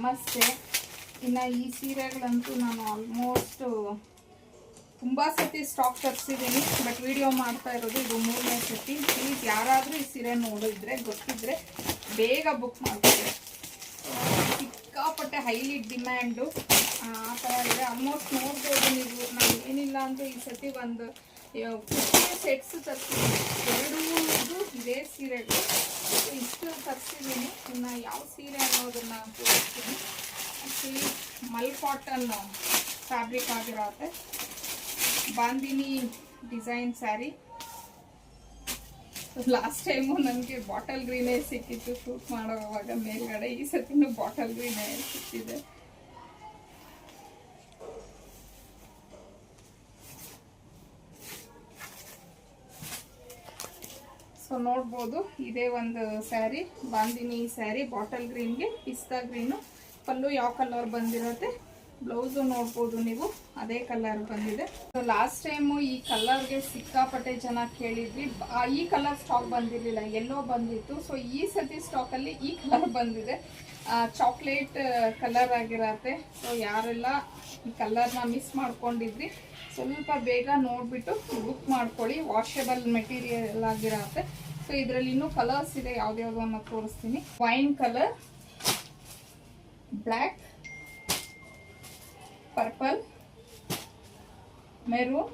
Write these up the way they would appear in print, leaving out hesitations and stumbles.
ನಮಸ್ತೆ. ಇನ್ನು ಈ ಸೀರೆಗಳಂತೂ ನಾನು ಆಲ್ಮೋಸ್ಟ್ ತುಂಬ ಸತಿ ಸ್ಟಾಕ್ ತರಿಸಿದ್ದೀನಿ, ಬಟ್ ವಿಡಿಯೋ ಮಾಡ್ತಾ ಇರೋದು ಇದು 3ನೇ ಸತಿ. ಪ್ಲೀಸ್ ಯಾರಾದರೂ ಈ ಸೀರೆ ನೋಡಿದ್ರೆ ಗೊತ್ತಿದ್ರೆ ಬೇಗ ಬುಕ್ ಮಾಡ್ತಾರೆ. ಸಿಕ್ಕಾಪಟ್ಟೆ ಹೈಲಿ ಡಿಮ್ಯಾಂಡು ಆ ಥರ ಇದೆ. ಆಲ್ಮೋಸ್ಟ್ ನೋಡ್ಬೋದು ನೀವು. ನಾನು ಏನಿಲ್ಲ ಅಂದರೆ ಈ ಸತಿ ಒಂದು 50 ಸೆಟ್ಸ್ ತರಿಸಿದ್ದೀನಿ. ಎರಡೂ ಇದೇ ಸೀರೆಗಳು. ಇಷ್ಟು ತರಿಸಿದ್ದೀನಿ. ಇನ್ನು ಯಾವ ಸೀರೆ ಅನ್ನೋದನ್ನು ತೋರಿಸ್ತೀನಿ. ಆ್ಯಕ್ಚುಲಿ ಮಲ್ ಕಾಟನ್ ಫ್ಯಾಬ್ರಿಕ್ ಆಗಿರುತ್ತೆ. Bandhani design sari. Last time ನನಗೆ ಬಾಟಲ್ ಗ್ರೀನೇ ಸಿಕ್ಕಿತ್ತು ಶೂಟ್ ಮಾಡೋವಾಗ ಮೇಲ್ಗಡೆ. ಈ ಸತಿನೂ ಬಾಟಲ್ ಗ್ರೀನೇ ಸಿಕ್ಕಿದೆ. ಸೊ ನೋಡ್ಬೋದು, ಇದೇ ಒಂದು ಸ್ಯಾರಿ, ಬಾಂದಿನಿ ಸ್ಯಾರಿ, ಬಾಟಲ್ ಗ್ರೀನ್ಗೆ ಪಿಸ್ತಾ ಗ್ರೀನು. ಪಲ್ಲು ಯಾವ ಕಲರ್ ಬಂದಿರುತ್ತೆ, ಬ್ಲೌಸು ನೋಡ್ಬೋದು ನೀವು ಅದೇ ಕಲರ್ ಬಂದಿದೆ. ಸೊ ಲಾಸ್ಟ್ ಟೈಮು ಈ ಕಲರ್ಗೆ ಸಿಕ್ಕಾಪಟ್ಟೆ ಜನ ಕೇಳಿದ್ವಿ. ಈ ಕಲರ್ ಸ್ಟಾಕ್ ಬಂದಿರಲಿಲ್ಲ, ಎಲ್ಲೋ ಬಂದಿತ್ತು. ಸೊ ಈ ಸತಿ ಸ್ಟಾಕಲ್ಲಿ ಈ ಕಲರ್ ಬಂದಿದೆ, ಚಾಕ್ಲೇಟ್ ಕಲರ್ ಆಗಿರತ್ತೆ. ಸೊ ಯಾರೆಲ್ಲ ಈ ಕಲರ್ನ ಮಿಸ್ ಮಾಡ್ಕೊಂಡಿದ್ರಿ ಸ್ವಲ್ಪ ಬೇಗ ನೋಡಿಬಿಟ್ಟು ಬುಕ್ ಮಾಡ್ಕೊಳ್ಳಿ. ವಾಷಬಲ್ ಮೆಟೀರಿಯಲ್ ಆಗಿರತ್ತೆ. ಸೊ ಇದರಲ್ಲಿ ಇನ್ನೂ ಕಲರ್ಸ್ ಇದೆ, ಯಾವ್ದ್ಯಾವ್ದು ಅನ್ನೋ ತೋರಿಸ್ತೀನಿ. Wine colour, black, purple, maroon,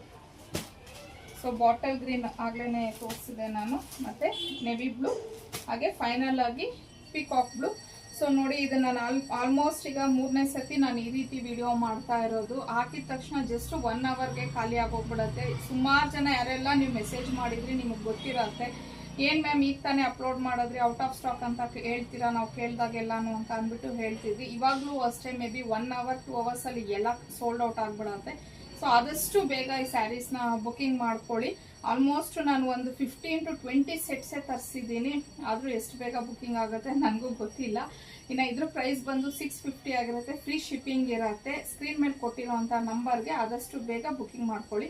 so bottle green ಆಗಲೇ ತೋರಿಸಿದೆ ನಾನು, ಮತ್ತು ನೆವಿ ಬ್ಲೂ, ಹಾಗೆ ಫೈನಲ್ ಆಗಿ ಪಿಕಾಕ್ ಬ್ಲೂ. ಸೊ ನೋಡಿ, ಇದನ್ನು ನಾನು ಆಲ್ಮೋಸ್ಟ್ ಈಗ 3ನೇ ಸತಿ ನಾನು ಈ ರೀತಿ ವಿಡಿಯೋ ಮಾಡ್ತಾ ಇರೋದು. ಹಾಕಿದ ತಕ್ಷಣ ಜಸ್ಟ್ 1 ಅವರ್ಗೆ ಖಾಲಿ ಆಗೋಗ್ಬಿಡತ್ತೆ. ಸುಮಾರು ಜನ ಯಾರೆಲ್ಲ ನೀವು ಮೆಸೇಜ್ ಮಾಡಿದ್ರಿ ನಿಮಗೆ ಗೊತ್ತಿರತ್ತೆ, ಏನು ಮ್ಯಾಮ್ ಈಗ ತಾನೇ ಅಪ್ಲೋಡ್ ಮಾಡಿದ್ರಿ, ಔಟ್ ಆಫ್ ಸ್ಟಾಕ್ ಅಂತ ಹೇಳ್ತೀರಾ ನಾವು ಕೇಳಿದಾಗೆಲ್ಲಾನು ಅಂತ ಅಂದ್ಬಿಟ್ಟು ಹೇಳ್ತಿದ್ವಿ. ಇವಾಗಲೂ ಅಷ್ಟೇ, ಮೇ ಬಿ 1 ಅವರ್ 2 ಅವರ್ಸಲ್ಲಿ ಎಲ್ಲ ಸೋಲ್ಡ್ ಔಟ್ ಆಗಿಬಿಡತ್ತೆ. ಸೊ ಆದಷ್ಟು ಬೇಗ ಈ ಸ್ಯಾರೀಸ್ನ ಬುಕ್ಕಿಂಗ್ ಮಾಡ್ಕೊಳ್ಳಿ. ಆಲ್ಮೋಸ್ಟ್ ನಾನು ಒಂದು 15 to 20 ಸೆಟ್ಸೇ ತರಿಸಿದ್ದೀನಿ. ಆದರೂ ಎಷ್ಟು ಬೇಗ ಬುಕ್ಕಿಂಗ್ ಆಗುತ್ತೆ ನನಗೂ ಗೊತ್ತಿಲ್ಲ. ಇನ್ನು ಇದ್ರ ಪ್ರೈಸ್ ಬಂದು 650 ಆಗಿರುತ್ತೆ. ಫ್ರೀ ಶಿಪ್ಪಿಂಗ್ ಇರುತ್ತೆ. ಸ್ಕ್ರೀನ್ ಮೇಲೆ ಕೊಟ್ಟಿರೋಂಥ ನಂಬರ್ಗೆ ಆದಷ್ಟು ಬೇಗ ಬುಕ್ಕಿಂಗ್ ಮಾಡ್ಕೊಳ್ಳಿ.